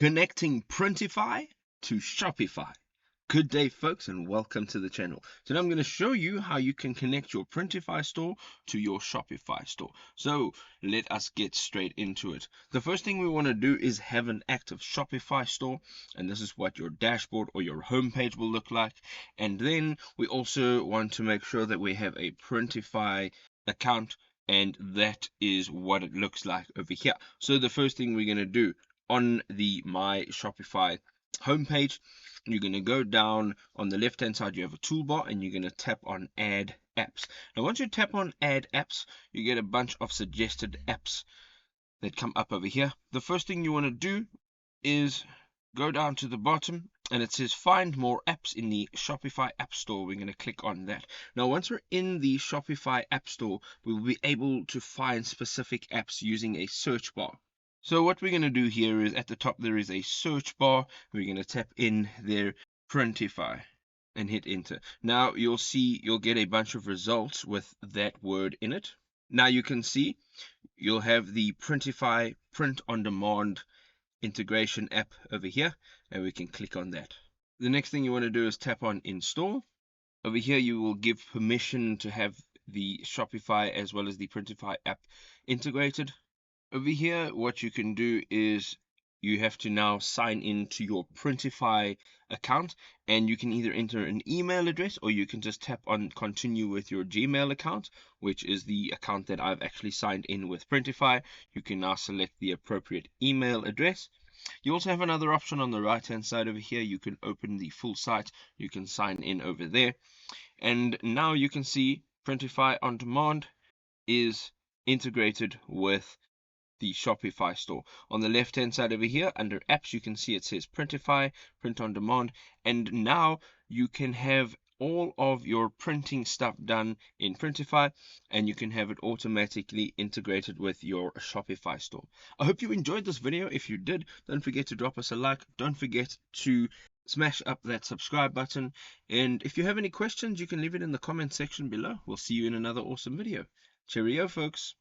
Connecting Printify to Shopify. Good day, folks, and welcome to the channel. Today I'm going to show you how you can connect your Printify store to your Shopify store. So let us get straight into it. The first thing we want to do is have an active Shopify store, and this is what your dashboard or your homepage will look like. And then we also want to make sure that we have a Printify account, and that is what it looks like over here. So the first thing we're going to do on the My Shopify homepage, you're going to go down on the left hand side. You have a toolbar and you're going to tap on Add Apps. Now once you tap on Add Apps, you get a bunch of suggested apps that come up over here. The first thing you want to do is go down to the bottom and it says find more apps in the Shopify App Store. We're going to click on that. Now once we're in the Shopify App Store, we will be able to find specific apps using a search bar. So what we're going to do here is at the top there is a search bar. We're going to tap in there Printify and hit enter. Now you'll see you'll get a bunch of results with that word in it. Now you can see you'll have the Printify print on demand integration app over here, and we can click on that. The next thing you want to do is tap on install. Over here you will give permission to have the Shopify as well as the Printify app integrated. Over here, what you can do is you have to now sign in to your Printify account, and you can either enter an email address or you can just tap on continue with your Gmail account, which is the account that I've actually signed in with Printify. You can now select the appropriate email address. You also have another option on the right hand side over here. You can open the full site. You can sign in over there, and now you can see Printify on demand is integrated with the Shopify store. On the left hand side over here under apps, you can see it says Printify, print on demand, and now you can have all of your printing stuff done in Printify, and you can have it automatically integrated with your Shopify store. I hope you enjoyed this video. If you did, don't forget to drop us a like. Don't forget to smash up that subscribe button, and if you have any questions, you can leave it in the comment section below. We'll see you in another awesome video. Cheerio, folks.